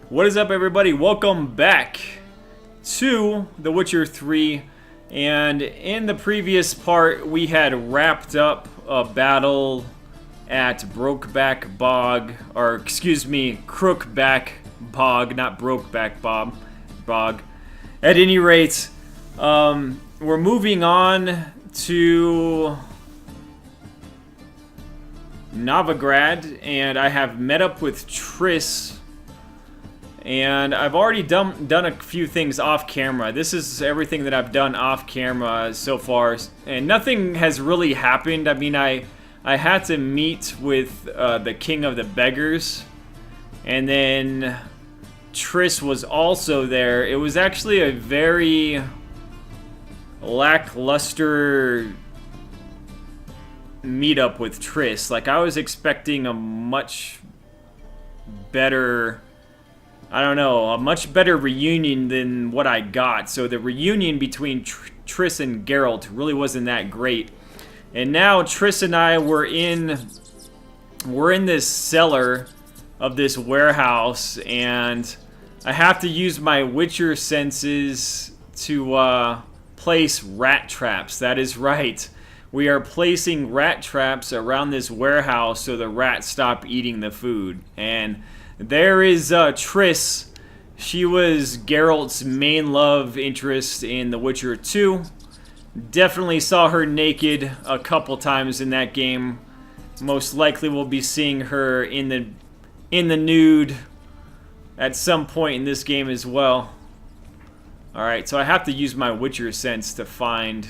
What is up, everybody? Welcome back to The Witcher 3. And in the previous part, we had wrapped up a battle at Brokeback Bog, or excuse me, Crookback Bog, not Brokeback Bog. At any rate, we're moving on to Novigrad, and I have met up with Triss. And I've already done a few things off camera. This is everything that I've done off camera so far, and nothing has really happened. I mean, I had to meet with the King of the Beggars, and then Triss was also there. It was actually a very lackluster meetup with Triss. Like, I was expecting a much better, I don't know, a much better reunion than what I got. So the reunion between Triss and Geralt really wasn't that great. And now Triss and I we're in this cellar of this warehouse, and I have to use my Witcher senses to place rat traps. That is right. We are placing rat traps around this warehouse so the rats stop eating the food. And there is Triss. She was Geralt's main love interest in The Witcher 2. Definitely saw her naked a couple times in that game. Most likely we'll be seeing her in the nude at some point in this game as well. Alright, so I have to use my Witcher sense to find...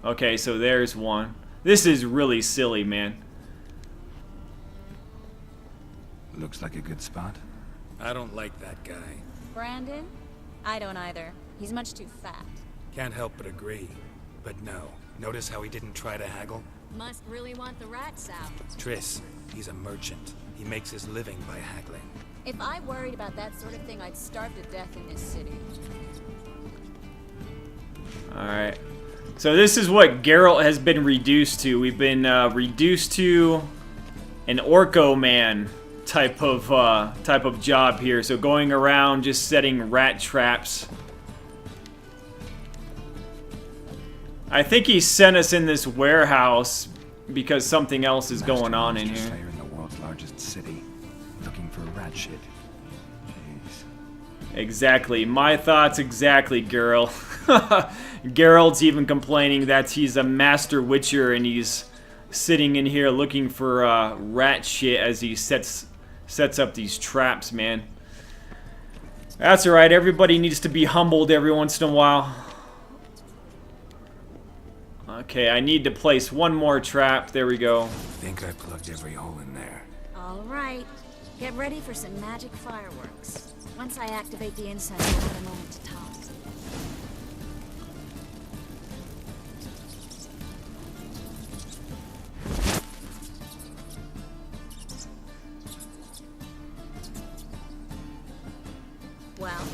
Okay, so there's one. This is really silly, man. Looks like a good spot. I don't like that guy. Brandon? I don't either. He's much too fat. Can't help but agree. But no. Notice how he didn't try to haggle? Must really want the rats out. Triss, he's a merchant. He makes his living by haggling. If I worried about that sort of thing, I'd starve to death in this city. Alright. So this is what Geralt has been reduced to. We've been reduced to an Orco man type of job here. So going around just setting rat traps. I think he sent us in this warehouse because something else is going on in here. Slayer in the world's largest city, looking for rat shit. Jeez. Exactly. My thoughts exactly, Geralt. Geralt's even complaining that he's a master witcher and he's sitting in here looking for rat shit as he sets up these traps, man. That's alright. Everybody needs to be humbled every once in a while. Okay, I need to place one more trap. There we go. I think I plugged every hole in there. Alright. Get ready for some magic fireworks. Once I activate the incense, we'll have a moment to talk. Well,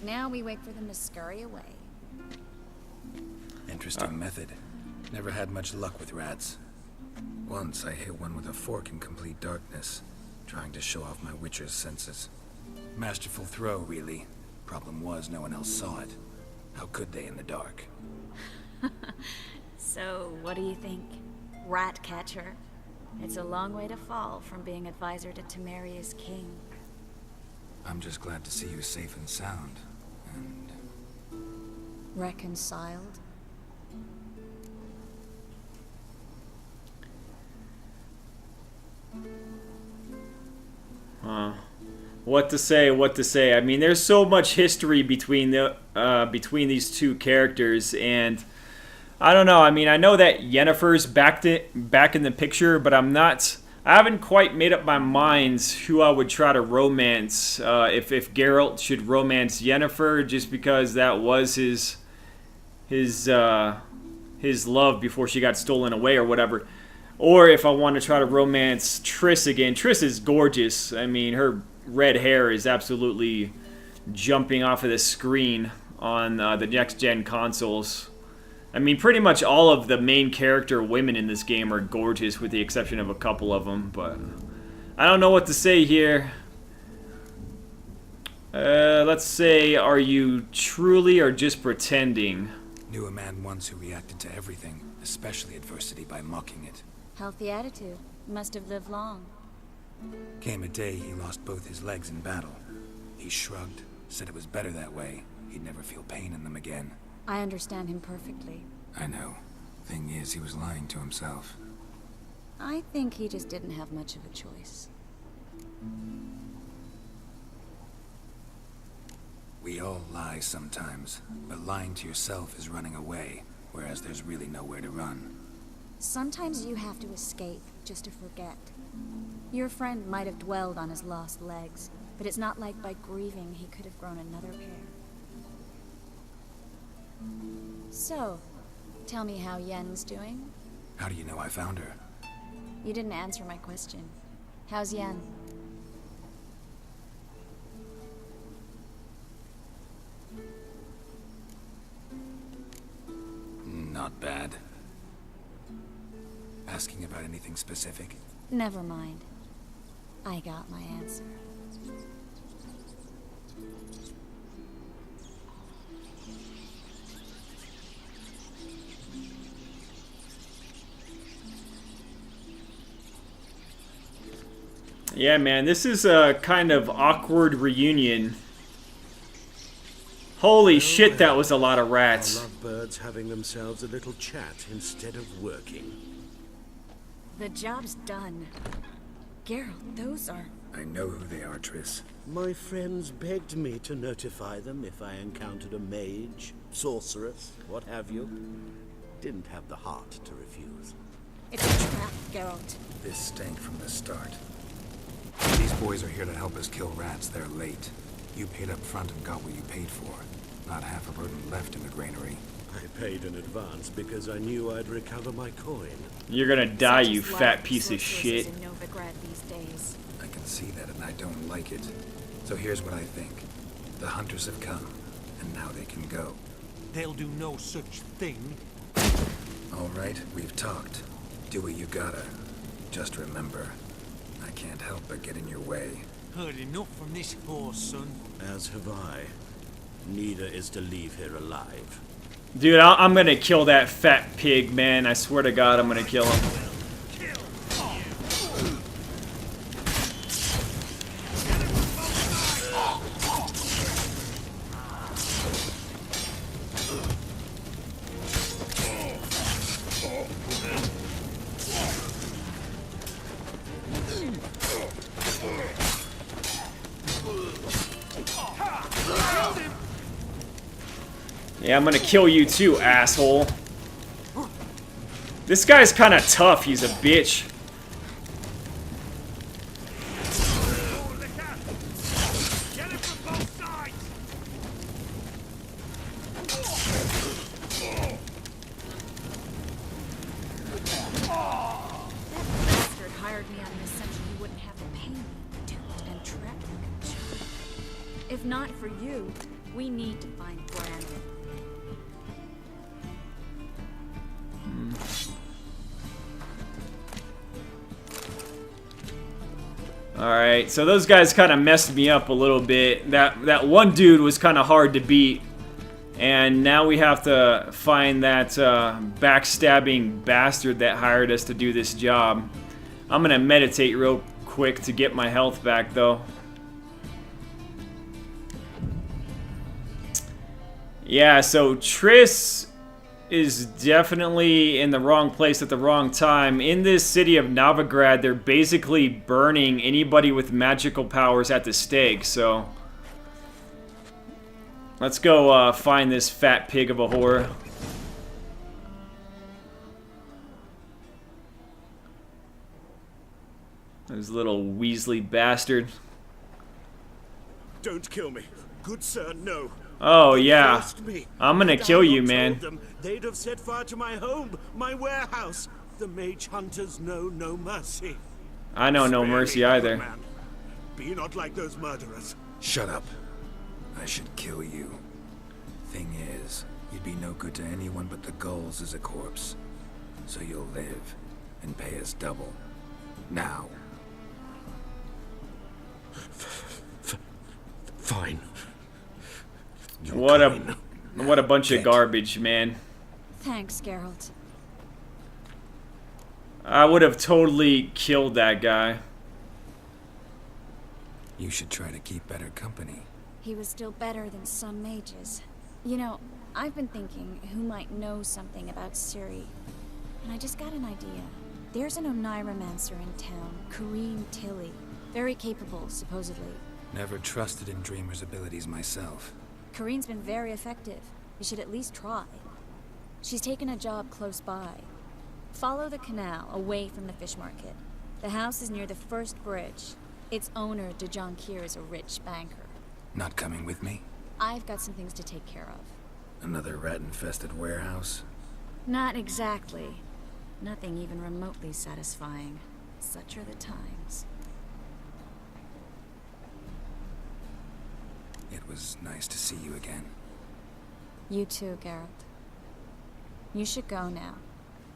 now we wait for them to scurry away. Interesting method. Never had much luck with rats. Once I hit one with a fork in complete darkness, trying to show off my Witcher's senses. Masterful throw, really. Problem was, no one else saw it. How could they in the dark? So, what do you think? Rat catcher? It's a long way to fall from being advisor to Temeria's king. I'm just glad to see you safe and sound. And Reconciled? What to say, what to say. I mean, there's so much history between between these two characters, and I don't know. I mean, I know that Yennefer's back in the picture, but I haven't quite made up my mind who I would try to romance. If Geralt should romance Yennefer, just because that was his love before she got stolen away or whatever. Or if I want to try to romance Triss again. Triss is gorgeous. I mean, her red hair is absolutely jumping off of the screen on the next-gen consoles. I mean, pretty much all of the main character women in this game are gorgeous, with the exception of a couple of them, but I don't know what to say here. Let's say, are you truly or just pretending? Knew a man once who reacted to everything, especially adversity, by mocking it. Healthy attitude. Must have lived long. Came a day he lost both his legs in battle. He shrugged, said it was better that way. He'd never feel pain in them again. I understand him perfectly. I know. Thing is, he was lying to himself. I think he just didn't have much of a choice. We all lie sometimes, but lying to yourself is running away, whereas there's really nowhere to run. Sometimes you have to escape just to forget. Your friend might have dwelled on his lost legs, but it's not like by grieving he could have grown another pair. So, tell me how Yen's doing? How do you know I found her? You didn't answer my question. How's Yen? Not bad. Asking about anything specific? Never mind. I got my answer. Yeah, man, this is a kind of awkward reunion. Holy shit, that was a lot of rats. Our lovebirds having themselves a little chat instead of working. The job's done. Geralt, those are... I know who they are, Triss. My friends begged me to notify them if I encountered a mage, sorceress, what have you. Didn't have the heart to refuse. It's a trap, Geralt. This stank from the start. These boys are here to help us kill rats. They're late. You paid up front and got what you paid for. Not half a burden left in the granary. I paid in advance because I knew I'd recover my coin. You're gonna die, Such you is fat life piece of sorceresses shit. in Novigrad these days. I can see that and I don't like it. So here's what I think. The hunters have come, and now they can go. They'll do no such thing. All right, we've talked. Do what you gotta. Just remember, I can't help but get in your way. Heard enough from this horse, son. As have I. Neither is to leave here alive. Dude, I'm gonna kill that fat pig, man. I swear to God, I'm gonna kill him. Yeah, I'm gonna kill you too, asshole. This guy's kind of tough. He's a bitch. Get it from both sides! That bastard hired me on an assumption you wouldn't have to pay me, duped and trapped like a child. If not for you, we need to find Brandon. Alright, so those guys kind of messed me up a little bit. That one dude was kind of hard to beat. And now we have to find that backstabbing bastard that hired us to do this job. I'm gonna meditate real quick to get my health back, though. Yeah, so Triss is definitely in the wrong place at the wrong time. In this city of Novigrad, they're basically burning anybody with magical powers at the stake, so... Let's go find this fat pig of a whore. This little Weasley bastard. Don't kill me. Good sir, no. Oh, They yeah. forced me. I'm gonna Had I kill you, not man. told them, they'd have set fire to my home, my warehouse. The mage hunters know no mercy. I know no Spare mercy me, either. man. Be not like those murderers. Shut up. I should kill you. Thing is, you'd be no good to anyone but the gulls as a corpse. So you'll live and pay us double. Now. Fine. You're What kind. a bunch of Get. garbage, man. Thanks, Geralt. I would have totally killed that guy. You should try to keep better company. He was still better than some mages. You know, I've been thinking who might know something about Ciri. And I just got an idea. There's an Oneiromancer in town, Corrine Tilly. Very capable, supposedly. Never trusted in Dreamer's abilities myself. Corrine's been very effective. You should at least try. She's taken a job close by. Follow the canal away from the fish market. The house is near the first bridge. Its owner, de Jonquier, is a rich banker. Not coming with me? I've got some things to take care of. Another rat-infested warehouse? Not exactly. Nothing even remotely satisfying. Such are the times. It was nice to see you again. You too, Geralt. You should go now,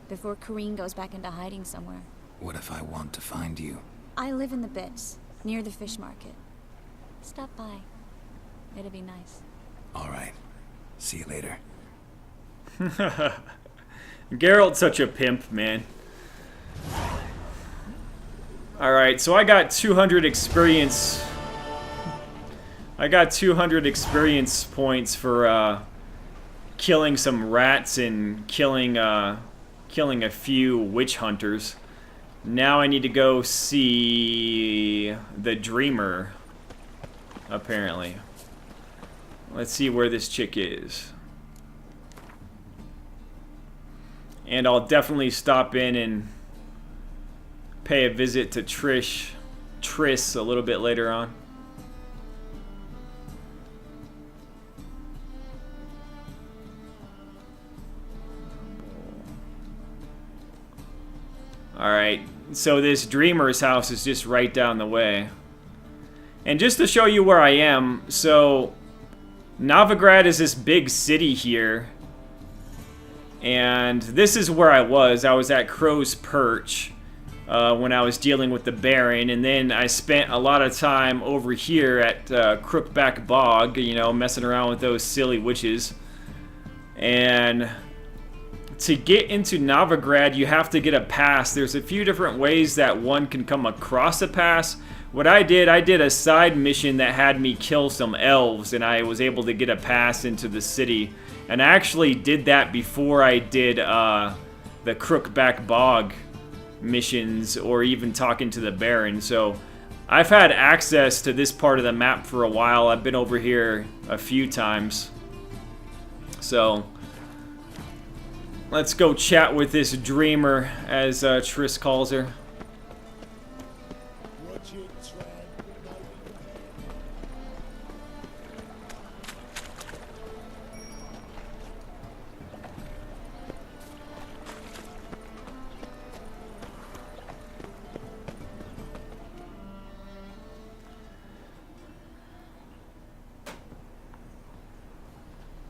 before Corrine goes back into hiding somewhere. What if I want to find you? I live in the Bits, near the fish market. Stop by. It'll be nice. All right. See you later. Geralt's such a pimp, man. Alright, so I got 200 experience. I got 200 experience points for killing some rats and killing a few witch hunters. Now I need to go see the Dreamer, apparently. Let's see where this chick is. And I'll definitely stop in and pay a visit to Triss a little bit later on. Alright, so this Dreamer's house is just right down the way. And just to show you where I am, so Novigrad is this big city here. And this is where I was. I was at Crow's Perch when I was dealing with the Baron. And then I spent a lot of time over here at Crookback Bog, you know, messing around with those silly witches. And to get into Novigrad, you have to get a pass. There's a few different ways that one can come across a pass. What I did a side mission that had me kill some elves, and I was able to get a pass into the city. And I actually did that before I did the Crookback Bog missions, or even talking to the Baron. So I've had access to this part of the map for a while. I've been over here a few times. So let's go chat with this Dreamer, as Triss calls her.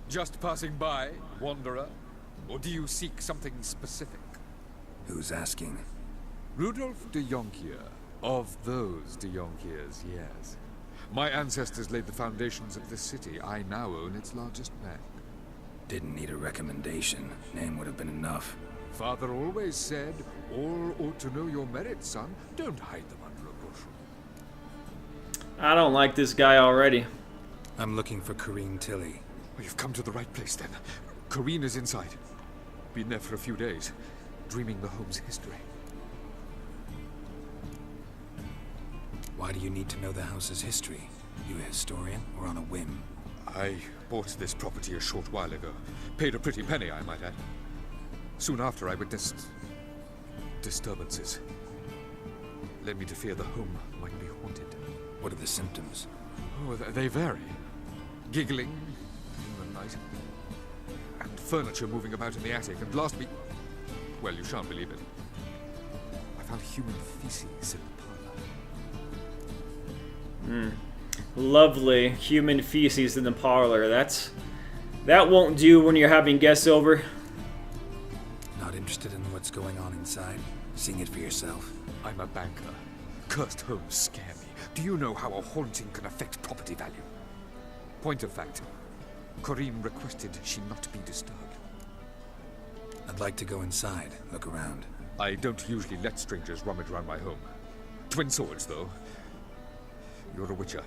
Just passing by, wanderer? Or do you seek something specific? Who's asking? Rudolf de Jonquier. Of those de Jonquiers, yes. My ancestors laid the foundations of this city. I now own its largest bank. Didn't need a recommendation. Name would have been enough. Father always said, all ought to know your merits, son. Don't hide them under a bushel. I don't like this guy already. I'm looking for Corrine Tilly. Well, you've come to the right place, then. Corrine is inside. Been there for a few days, dreaming the home's history. Why do you need to know the house's history? You a historian, or on a whim? I bought this property a short while ago. Paid a pretty penny, I might add. Soon after, I witnessed disturbances. Led me to fear the home might be haunted. What are the symptoms? Oh, they vary. Giggling in the night, and furniture moving about in the attic, and last week... Well, you shan't believe it. I found human feces in the parlor. Lovely. Human feces in the parlor. That won't do when you're having guests over. Not interested in what's going on inside? Seeing it for yourself? I'm a banker. Cursed homes scare me. Do you know how a haunting can affect property value? Point of fact, Corinne requested she not be disturbed. I'd like to go inside, look around. I don't usually let strangers rummage around my home. Twin swords, though. You're a witcher.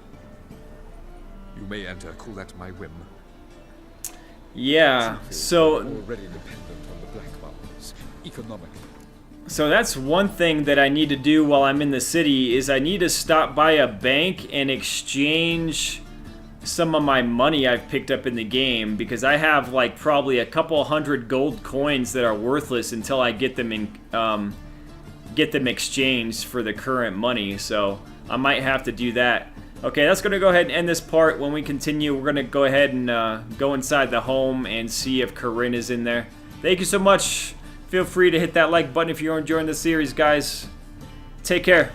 You may enter, call that my whim. Yeah, so Already dependent on the black markets, economically. So that's one thing that I need to do while I'm in the city is I need to stop by a bank and exchange some of my money I've picked up in the game, because I have like probably a couple hundred gold coins that are worthless until I get them exchanged for the current money. So I might have to do that. Okay, that's going to go ahead and end this part. When we continue, we're going to go ahead and go inside the home and see if Corinne is in there. Thank you so much. Feel free to hit that like button if you're enjoying the series, guys. Take care.